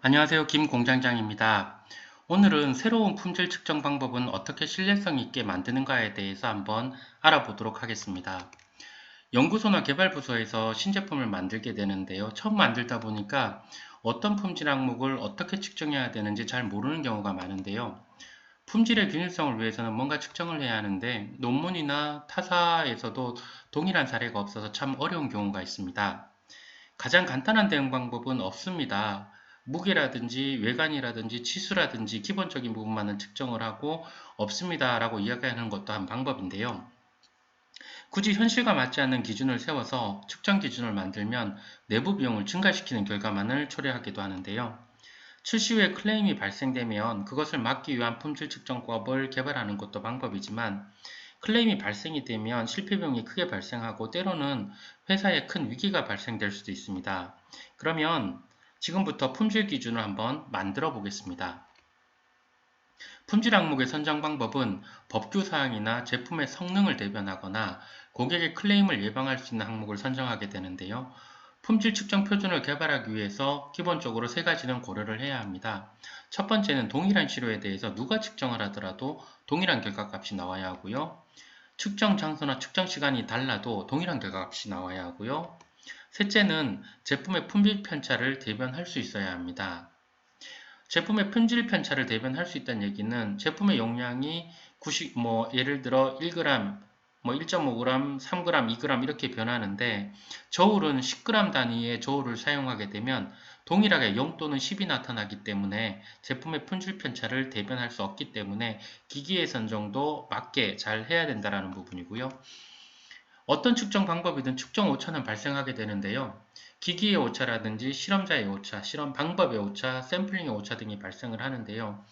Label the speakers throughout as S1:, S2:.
S1: 안녕하세요. 김 공장장입니다. 오늘은 새로운 품질 측정 방법은 어떻게 신뢰성 있게 만드는가에 대해서 한번 알아보도록 하겠습니다. 연구소나 개발부서에서 신제품을 만들게 되는데요. 처음 만들다 보니까 어떤 품질 항목을 어떻게 측정해야 되는지 잘 모르는 경우가 많은데요. 품질의 균일성을 위해서는 뭔가 측정을 해야 하는데 논문이나 타사에서도 동일한 사례가 없어서 참 어려운 경우가 있습니다. 가장 간단한 대응 방법은 없습니다. 무게라든지 외관이라든지 치수라든지 기본적인 부분만은 측정을 하고 없습니다 라고 이야기하는 것도 한 방법인데요. 굳이 현실과 맞지 않는 기준을 세워서 측정 기준을 만들면 내부 비용을 증가시키는 결과만을 초래하기도 하는데요. 출시 후에 클레임이 발생되면 그것을 막기 위한 품질 측정법을 개발하는 것도 방법이지만 클레임이 발생이 되면 실패 비용이 크게 발생하고 때로는 회사에 큰 위기가 발생될 수도 있습니다. 그러면 지금부터 품질 기준을 한번 만들어 보겠습니다. 품질 항목의 선정 방법은 법규 사항이나 제품의 성능을 대변하거나 고객의 클레임을 예방할 수 있는 항목을 선정하게 되는데요. 품질 측정 표준을 개발하기 위해서 기본적으로 세 가지는 고려를 해야 합니다. 첫 번째는 동일한 시료에 대해서 누가 측정을 하더라도 동일한 결과값이 나와야 하고요. 측정 장소나 측정 시간이 달라도 동일한 결과값이 나와야 하고요. 셋째는 제품의 품질 편차를 대변할 수 있어야 합니다. 제품의 품질 편차를 대변할 수 있다는 얘기는 제품의 용량이 예를 들어 1g, 1.5g, 3g, 2g 이렇게 변하는데 저울은 10g 단위의 저울을 사용하게 되면 동일하게 0 또는 10이 나타나기 때문에 제품의 품질 편차를 대변할 수 없기 때문에 기기의 선정도 맞게 잘 해야 된다는 부분이고요. 어떤 측정 방법이든 측정 오차는 발생하게 되는데요. 기기의 오차라든지 실험자의 오차, 실험 방법의 오차, 샘플링의 오차 등이 발생을 하는데요.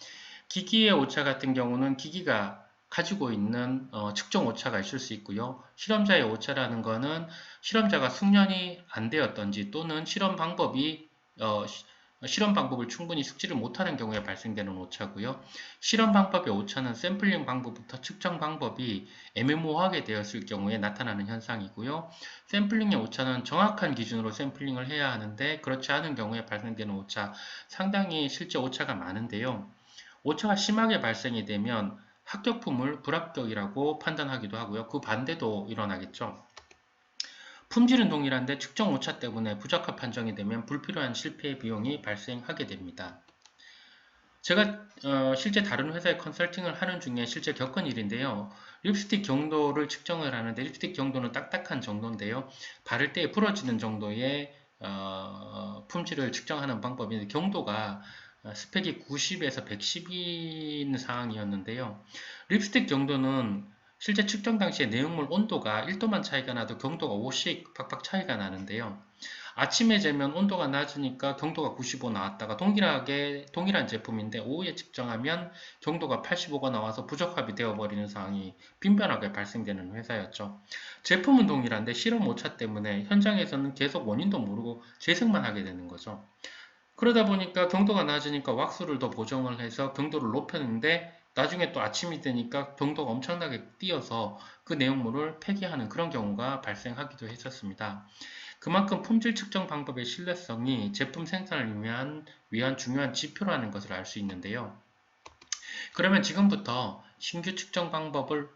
S1: 기기의 오차 같은 경우는 기기가 가지고 있는 측정 오차가 있을 수 있고요. 실험자의 오차라는 것은 실험자가 숙련이 안 되었던지 또는 실험 방법을 충분히 숙지를 못하는 경우에 발생되는 오차고요. 실험 방법의 오차는 샘플링 방법부터 측정 방법이 애매모호하게 되었을 경우에 나타나는 현상이고요. 샘플링의 오차는 정확한 기준으로 샘플링을 해야 하는데 그렇지 않은 경우에 발생되는 오차, 상당히 실제 오차가 많은데요. 오차가 심하게 발생이 되면 합격품을 불합격이라고 판단하기도 하고요. 그 반대도 일어나겠죠. 품질은 동일한데 측정 오차 때문에 부적합 판정이 되면 불필요한 실패의 비용이 발생하게 됩니다. 제가 실제 다른 회사에 컨설팅을 하는 중에 실제 겪은 일인데요. 립스틱 경도를 측정을 하는데 립스틱 경도는 딱딱한 정도인데요. 바를 때 부러지는 정도의 품질을 측정하는 방법인데 경도가 스펙이 90에서 110인 상황이었는데요. 립스틱 경도는 실제 측정 당시에 내용물 온도가 1도만 차이가 나도 경도가 5씩 팍팍 차이가 나는데요. 아침에 재면 온도가 낮으니까 경도가 95 나왔다가 동일한 제품인데 오후에 측정하면 경도가 85가 나와서 부적합이 되어버리는 상황이 빈번하게 발생되는 회사였죠. 제품은 동일한데 실험 오차 때문에 현장에서는 계속 원인도 모르고 재생만 하게 되는 거죠. 그러다 보니까 경도가 낮으니까 왁스를 더 보정을 해서 경도를 높였는데 나중에 또 아침이 되니까 경도가 엄청나게 뛰어서 그 내용물을 폐기하는 그런 경우가 발생하기도 했었습니다. 그만큼 품질 측정 방법의 신뢰성이 제품 생산을 위한 중요한 지표라는 것을 알 수 있는데요. 그러면 지금부터 신규 측정 방법을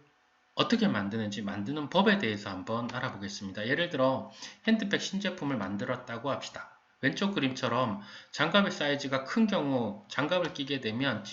S1: 어떻게 만드는지 만드는 법에 대해서 한번 알아보겠습니다. 예를 들어 핸드백 신제품을 만들었다고 합시다. 왼쪽 그림처럼 장갑의 사이즈가 큰 경우 장갑을 끼게 되면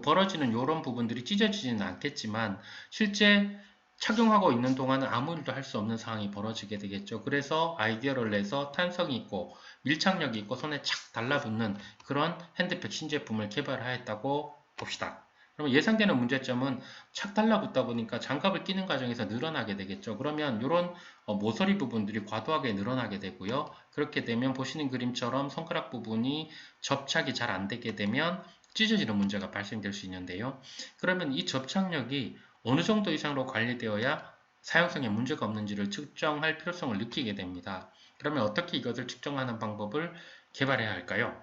S1: 벌어지는 이런 부분들이 찢어지지는 않겠지만 실제 착용하고 있는 동안은 아무 일도 할 수 없는 상황이 벌어지게 되겠죠. 그래서 아이디어를 내서 탄성이 있고 밀착력이 있고 손에 착 달라붙는 그런 핸드백 신제품을 개발하였다고 봅시다. 그럼 예상되는 문제점은 착 달라붙다 보니까 장갑을 끼는 과정에서 늘어나게 되겠죠. 그러면 이런 모서리 부분들이 과도하게 늘어나게 되고요. 그렇게 되면 보시는 그림처럼 손가락 부분이 접착이 잘 안 되게 되면 찢어지는 문제가 발생될 수 있는데요. 그러면 이 접착력이 어느 정도 이상으로 관리되어야 사용성에 문제가 없는지를 측정할 필요성을 느끼게 됩니다. 그러면 어떻게 이것을 측정하는 방법을 개발해야 할까요?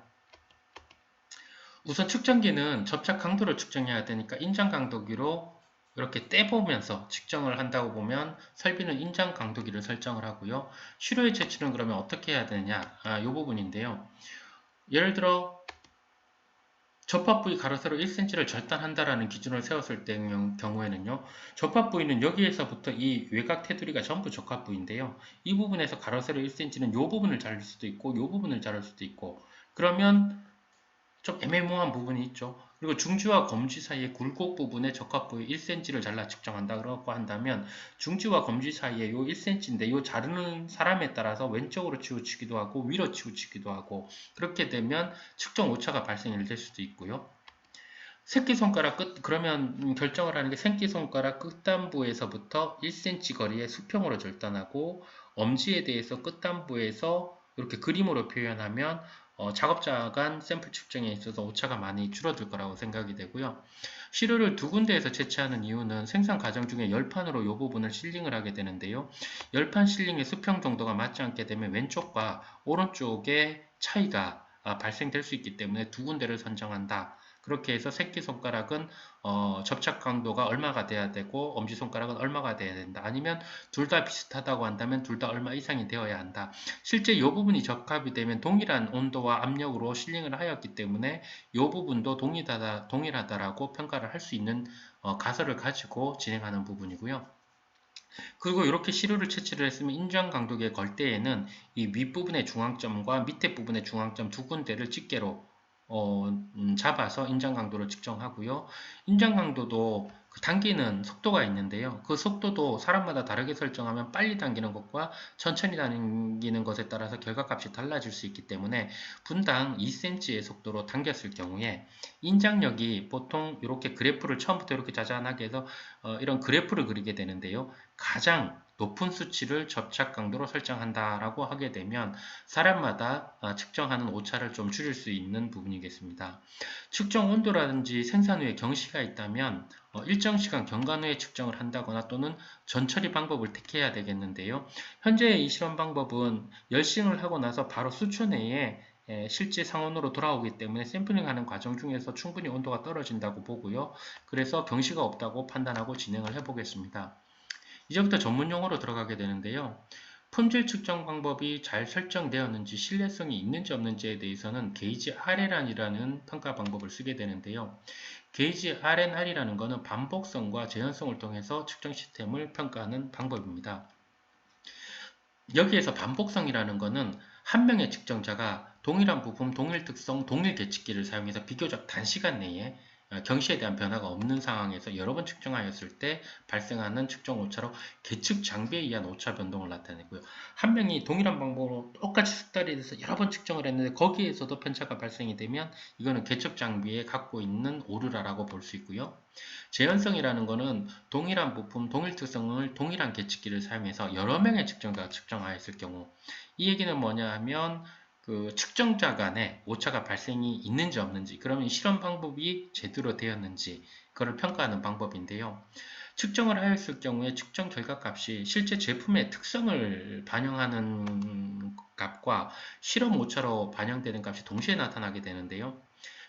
S1: 우선 측정기는 접착 강도를 측정해야 되니까 인장 강도기로 이렇게 떼보면서 측정을 한다고 보면 설비는 인장 강도기를 설정을 하고요. 시료의 채취는 그러면 어떻게 해야 되느냐? 이 부분인데요. 예를 들어 접합 부위 가로 세로 1cm를 절단한다라는 기준을 세웠을 때 경우에는요, 접합 부위는 여기에서부터 이 외곽 테두리가 전부 접합 부위인데요. 이 부분에서 가로 세로 1cm는 이 부분을 자를 수도 있고, 이 부분을 자를 수도 있고, 그러면 좀 애매모호한 부분이 있죠. 그리고 중지와 검지 사이의 굴곡 부분의 적합 부위 1cm를 잘라 측정한다고 한다면 중지와 검지 사이에 요 1cm인데 요 자르는 사람에 따라서 왼쪽으로 치우치기도 하고 위로 치우치기도 하고 그렇게 되면 측정 오차가 발생이 될 수도 있고요. 새끼손가락 끝 그러면 결정을 하는 게 새끼손가락 끝단부에서부터 1cm 거리의 수평으로 절단하고 엄지에 대해서 끝단부에서 이렇게 그림으로 표현하면 작업자 간 샘플 측정에 있어서 오차가 많이 줄어들 거라고 생각이 되고요. 시료를 두 군데에서 채취하는 이유는 생산 과정 중에 열판으로 이 부분을 실링을 하게 되는데요. 열판 실링의 수평 정도가 맞지 않게 되면 왼쪽과 오른쪽의 차이가 발생될 수 있기 때문에 두 군데를 선정한다. 그렇게 해서 새끼손가락은 접착 강도가 얼마가 돼야 되고 엄지손가락은 얼마가 돼야 된다. 아니면 둘 다 비슷하다고 한다면 둘 다 얼마 이상이 되어야 한다. 실제 이 부분이 적합이 되면 동일한 온도와 압력으로 실링을 하였기 때문에 이 부분도 동일하다라고 평가를 할 수 있는 가설을 가지고 진행하는 부분이고요. 그리고 이렇게 시료를 채취를 했으면 인장 강도계에 걸 때에는 이 윗부분의 중앙점과 밑에 부분의 중앙점 두 군데를 집게로 잡아서 인장 강도를 측정하고요. 인장 강도도 그 당기는 속도가 있는데요. 그 속도도 사람마다 다르게 설정하면 빨리 당기는 것과 천천히 당기는 것에 따라서 결과값이 달라질 수 있기 때문에 분당 2cm의 속도로 당겼을 경우에 인장력이 보통 이렇게 그래프를 처음부터 이렇게 자잘하게 해서 이런 그래프를 그리게 되는데요. 가장 높은 수치를 접착 강도로 설정한다라고 하게 되면 사람마다 측정하는 오차를 좀 줄일 수 있는 부분이겠습니다. 측정 온도라든지 생산 후에 경시가 있다면 일정 시간 경과 후에 측정을 한다거나 또는 전처리 방법을 택해야 되겠는데요. 현재 이 실험 방법은 열싱을 하고 나서 바로 수초 내에 실제 상온으로 돌아오기 때문에 샘플링하는 과정 중에서 충분히 온도가 떨어진다고 보고요. 그래서 경시가 없다고 판단하고 진행을 해보겠습니다. 이제부터 전문 용어로 들어가게 되는데요. 품질 측정 방법이 잘 설정되었는지 신뢰성이 있는지 없는지에 대해서는 게이지 RNR이라는 평가 방법을 쓰게 되는데요. 게이지 RNR이라는 것은 반복성과 재현성을 통해서 측정 시스템을 평가하는 방법입니다. 여기에서 반복성이라는 것은 한 명의 측정자가 동일한 부품, 동일 특성, 동일 계측기를 사용해서 비교적 단시간 내에 경시에 대한 변화가 없는 상황에서 여러 번 측정하였을 때 발생하는 측정 오차로 계측 장비에 의한 오차 변동을 나타내고요. 한 명이 동일한 방법으로 똑같이 숙달이 돼서 여러 번 측정을 했는데 거기에서도 편차가 발생이 되면 이거는 계측 장비에 갖고 있는 오류라고 볼 수 있고요. 재현성이라는 것은 동일한 부품, 동일 특성을 동일한 계측기를 사용해서 여러 명의 측정자가 측정하였을 경우 이 얘기는 뭐냐 하면 그 측정자 간에 오차가 발생이 있는지 없는지 그러면 실험 방법이 제대로 되었는지 그걸 평가하는 방법인데요. 측정을 하였을 경우에 측정 결과 값이 실제 제품의 특성을 반영하는 값과 실험 오차로 반영되는 값이 동시에 나타나게 되는데요.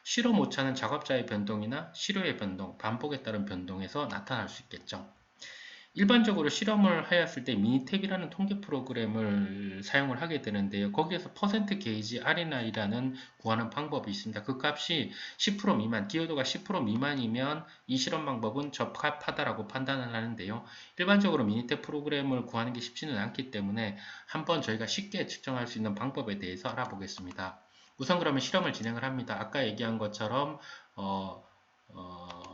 S1: 실험 오차는 작업자의 변동이나 시료의 변동, 반복에 따른 변동에서 나타날 수 있겠죠. 일반적으로 실험을 하였을 때 미니탭이라는 통계 프로그램을 사용을 하게 되는데요. 거기에서 퍼센트 게이지 RNI라는 구하는 방법이 있습니다. 그 값이 10% 미만, 기여도가 10% 미만이면 이 실험 방법은 적합하다라고 판단을 하는데요. 일반적으로 미니탭 프로그램을 구하는 게 쉽지는 않기 때문에 한번 저희가 쉽게 측정할 수 있는 방법에 대해서 알아보겠습니다. 우선 그러면 실험을 진행을 합니다. 아까 얘기한 것처럼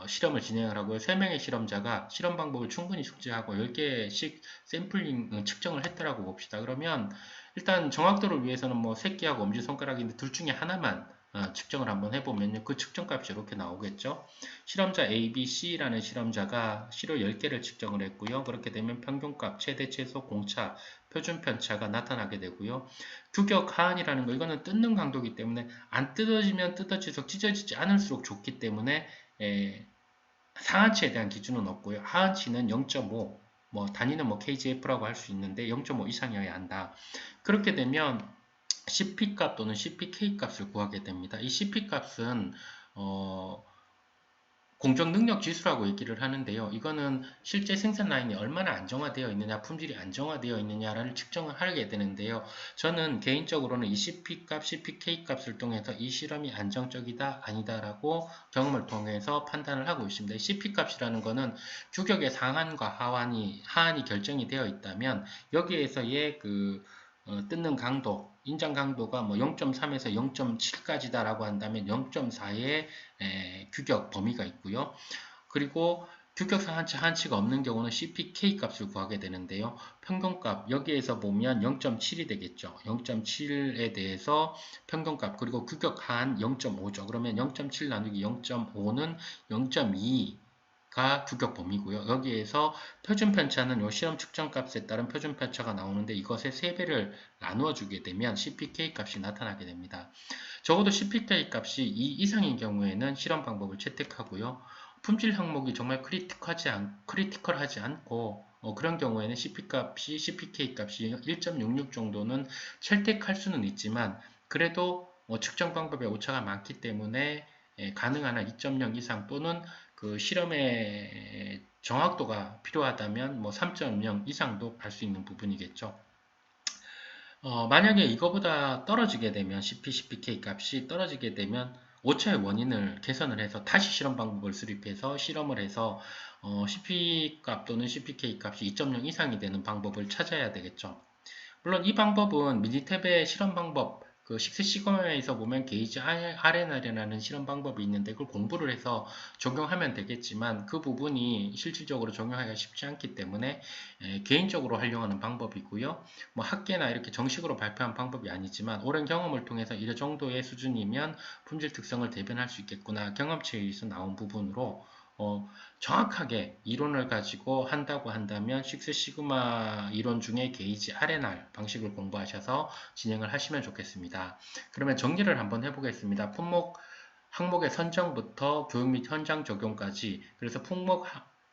S1: 실험을 진행을 하고요. 3명의 실험자가 실험 방법을 충분히 숙지하고 10개씩 샘플링 측정을 했더라고 봅시다. 그러면 일단 정확도를 위해서는 뭐 새끼하고 엄지손가락인데 둘 중에 하나만 측정을 한번 해보면요. 그 측정값이 이렇게 나오겠죠. 실험자 A, B, C라는 실험자가 시료 10개를 측정을 했고요. 그렇게 되면 평균값, 최대, 최소, 공차, 표준 편차가 나타나게 되고요. 규격 하한이라는 거 이거는 뜯는 강도이기 때문에 안 뜯어지면 뜯어질수록 찢어지지 않을수록 좋기 때문에 상한치에 대한 기준은 없고요. 하한치는 0.5, 뭐 단위는 뭐 KGF라고 할 수 있는데 0.5 이상이어야 한다. 그렇게 되면 CP 값 또는 CPK 값을 구하게 됩니다. 이 CP 값은 공정 능력 지수라고 얘기를 하는데요. 이거는 실제 생산 라인이 얼마나 안정화되어 있느냐, 품질이 안정화되어 있느냐를 측정을 하게 되는데요. 저는 개인적으로는 이 CP 값, CPK 값을 통해서 이 실험이 안정적이다, 아니다라고 경험을 통해서 판단을 하고 있습니다. 이 CP 값이라는 거는 규격의 상한과 하한이 결정이 되어 있다면 여기에서의 뜯는 강도, 인장 강도가 뭐 0.3에서 0.7까지다라고 한다면 0.4의 규격 범위가 있고요. 그리고 규격 상한치 한치가 없는 경우는 CPK 값을 구하게 되는데요. 평균값 여기에서 보면 0.7이 되겠죠. 0.7에 대해서 평균값 그리고 규격 하한 0.5죠. 그러면 0.7 나누기 0.5는 0.2가 규격 범위고요. 여기에서 표준 편차는 요 실험 측정 값에 따른 표준 편차가 나오는데 이것의 3배를 나누어 주게 되면 CPK 값이 나타나게 됩니다. 적어도 CPK 값이 2 이상인 경우에는 실험 방법을 채택하고요. 품질 항목이 정말 크리티컬하지 않고 그런 경우에는 CPK 값이 1.66 정도는 채택할 수는 있지만 그래도 측정 방법에 오차가 많기 때문에 가능한 한 2.0 이상 또는 그 실험의 정확도가 필요하다면 뭐 3.0 이상도 갈 수 있는 부분이겠죠. 만약에 이거보다 떨어지게 되면 CPK 값이 떨어지게 되면 오차의 원인을 개선을 해서 다시 실험 방법을 수립해서 실험을 해서 CP 값 또는 CPK 값이 2.0 이상이 되는 방법을 찾아야 되겠죠. 물론 이 방법은 미니탭의 실험 방법 그 식스 시그마에서 보면 게이지 RNR이라는 실험 방법이 있는데 그걸 공부를 해서 적용하면 되겠지만 그 부분이 실질적으로 적용하기가 쉽지 않기 때문에 개인적으로 활용하는 방법이고요. 뭐 학계나 이렇게 정식으로 발표한 방법이 아니지만 오랜 경험을 통해서 이 정도의 수준이면 품질 특성을 대변할 수 있겠구나 경험치에서 나온 부분으로 정확하게 이론을 가지고 한다고 한다면 식스 시그마 이론 중에 게이지 RNR 방식을 공부하셔서 진행을 하시면 좋겠습니다. 그러면 정리를 한번 해보겠습니다. 품목 항목의 선정부터 교육 및 현장 적용까지 그래서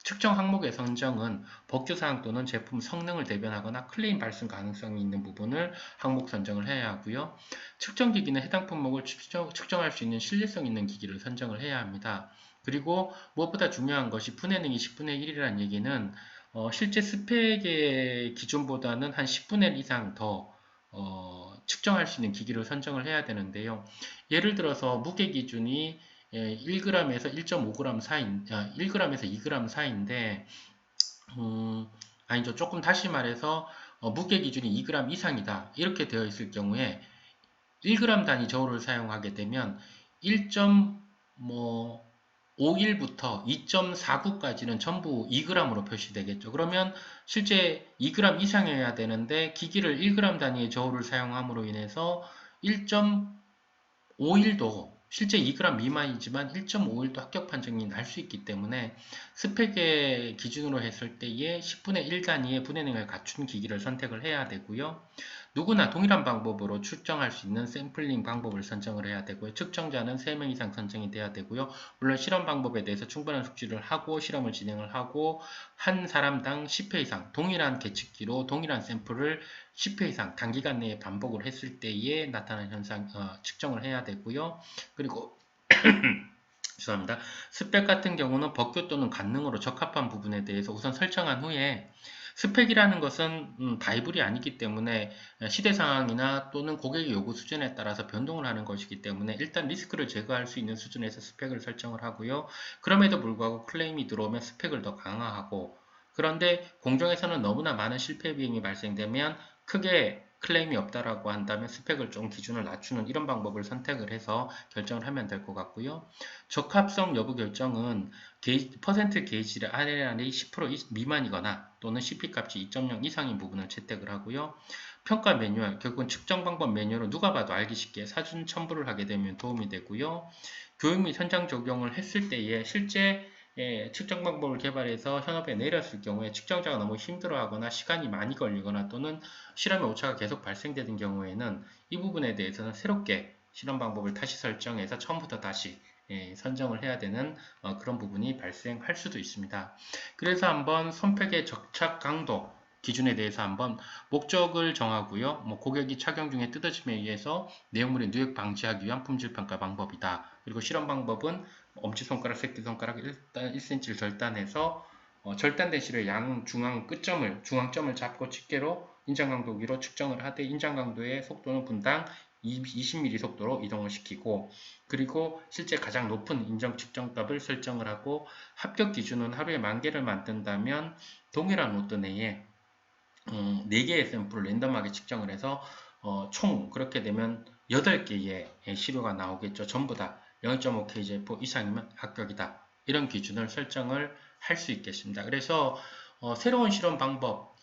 S1: 측정 항목의 선정은 법규사항 또는 제품 성능을 대변하거나 클레임 발생 가능성이 있는 부분을 항목 선정을 해야 하고요. 측정기기는 해당 품목을 측정할 수 있는 신뢰성 있는 기기를 선정을 해야 합니다. 그리고 무엇보다 중요한 것이 분해 능이 10분의 1이라는 얘기는 실제 스펙의 기준보다는 한 10분의 1 이상 더 측정할 수 있는 기기를 선정을 해야 되는데요. 예를 들어서 무게 기준이 1g에서 1.5g 사이인, 1g에서 2g 사이인데 아니죠. 조금 다시 말해서 무게 기준이 2g 이상이다. 이렇게 되어 있을 경우에 1g 단위 저울을 사용하게 되면 1.51부터 2.49까지는 전부 2g으로 표시되겠죠. 그러면 실제 2g 이상이어야 되는데 기기를 1g 단위의 저울을 사용함으로 인해서 1.51도 실제 2g 미만이지만 1.51도 합격 판정이 날 수 있기 때문에 스펙의 기준으로 했을 때의 10분의 1 단위의 분해능을 갖춘 기기를 선택을 해야 되고요. 누구나 동일한 방법으로 측정할 수 있는 샘플링 방법을 선정을 해야 되고요. 측정자는 3명 이상 선정이 돼야 되고요. 물론 실험 방법에 대해서 충분한 숙지를 하고 실험을 진행을 하고 한 사람당 10회 이상 동일한 계측기로 동일한 샘플을 10회 이상 단기간 내에 반복을 했을 때에 나타나는 현상 측정을 해야 되고요. 그리고 죄송합니다. 스펙 같은 경우는 법규 또는 관능으로 적합한 부분에 대해서 우선 설정한 후에 스펙이라는 것은 바이블이 아니기 때문에 시대 상황이나 또는 고객의 요구 수준에 따라서 변동을 하는 것이기 때문에 일단 리스크를 제거할 수 있는 수준에서 스펙을 설정을 하고요. 그럼에도 불구하고 클레임이 들어오면 스펙을 더 강화하고 그런데 공정에서는 너무나 많은 실패 비용이 발생되면 크게 클레임이 없다라고 한다면 스펙을 좀 기준을 낮추는 이런 방법을 선택을 해서 결정을 하면 될 것 같고요. 적합성 여부 결정은 퍼센트 게이지를 RNR이 10% 미만이거나 또는 CP 값이 2.0 이상인 부분을 채택을 하고요. 평가 매뉴얼, 결국은 측정 방법 매뉴얼은 누가 봐도 알기 쉽게 사전 첨부를 하게 되면 도움이 되고요. 교육 및 현장 적용을 했을 때에 실제 측정 방법을 개발해서 현업에 내렸을 경우에 측정자가 너무 힘들어하거나 시간이 많이 걸리거나 또는 실험의 오차가 계속 발생되는 경우에는 이 부분에 대해서는 새롭게 실험 방법을 다시 설정해서 처음부터 다시 선정을 해야 되는 그런 부분이 발생할 수도 있습니다. 그래서 한번 선팩의 적착 강도 기준에 대해서 한번 목적을 정하고요. 고객이 착용 중에 뜯어짐에 의해서 내용물의 누액 방지하기 위한 품질 평가 방법이다. 그리고 실험 방법은 엄지손가락, 새끼손가락 일단 1cm를 절단해서 절단된 실의 중앙 끝점을, 중앙점을 잡고 집게로 인장강도 위로 측정을 하되 인장강도의 속도는 분당 20mm 속도로 이동을 시키고, 그리고 실제 가장 높은 인정 측정값을 설정을 하고, 합격 기준은 하루에 10,000개를 만든다면 동일한 로또 내에 4개의 샘플을 랜덤하게 측정을 해서 총 그렇게 되면 8개의 시료가 나오겠죠. 전부 다 0.5kgF 이상이면 합격이다. 이런 기준을 설정을 할 수 있겠습니다. 그래서 새로운 실험 방법,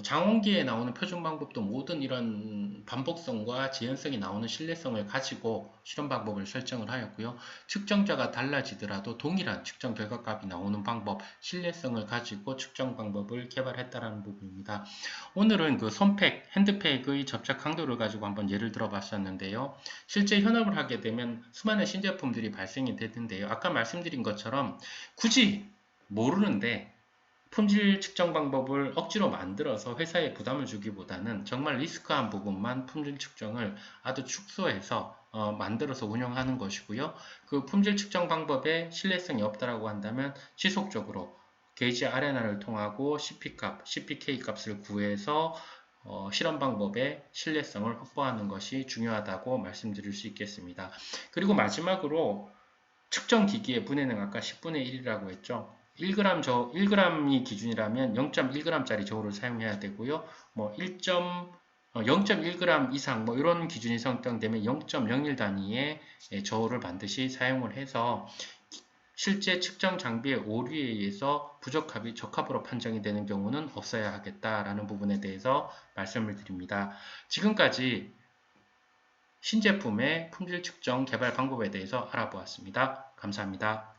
S1: 장원기에 나오는 표준 방법도 모든 이런 반복성과 재현성이 나오는 신뢰성을 가지고 실험 방법을 설정을 하였고요. 측정자가 달라지더라도 동일한 측정 결과값이 나오는 방법, 신뢰성을 가지고 측정 방법을 개발했다는 부분입니다. 오늘은 그 손팩, 핸드팩의 접착 강도를 가지고 한번 예를 들어 봤었는데요. 실제 현업을 하게 되면 수많은 신제품들이 발생이 되는데요. 아까 말씀드린 것처럼 굳이 모르는데 품질 측정 방법을 억지로 만들어서 회사에 부담을 주기보다는 정말 리스크한 부분만 품질 측정을 아주 축소해서 만들어서 운영하는 것이고요. 그 품질 측정 방법에 신뢰성이 없다라고 한다면 지속적으로 게이지 아레나를 통하고 CP값, CPK 값을 구해서 실험 방법의 신뢰성을 확보하는 것이 중요하다고 말씀드릴 수 있겠습니다. 그리고 마지막으로 측정 기기의 분해는 아까 10분의 1이라고 했죠. 1g이 기준이라면 0.1g짜리 저울을 사용해야 되고요. 뭐 0.1g 이상 뭐 이런 기준이 설정되면 0.01 단위의 저울을 반드시 사용을 해서 실제 측정 장비의 오류에 의해서 부적합이 적합으로 판정이 되는 경우는 없어야 하겠다라는 부분에 대해서 말씀을 드립니다. 지금까지 신제품의 품질 측정 개발 방법에 대해서 알아보았습니다. 감사합니다.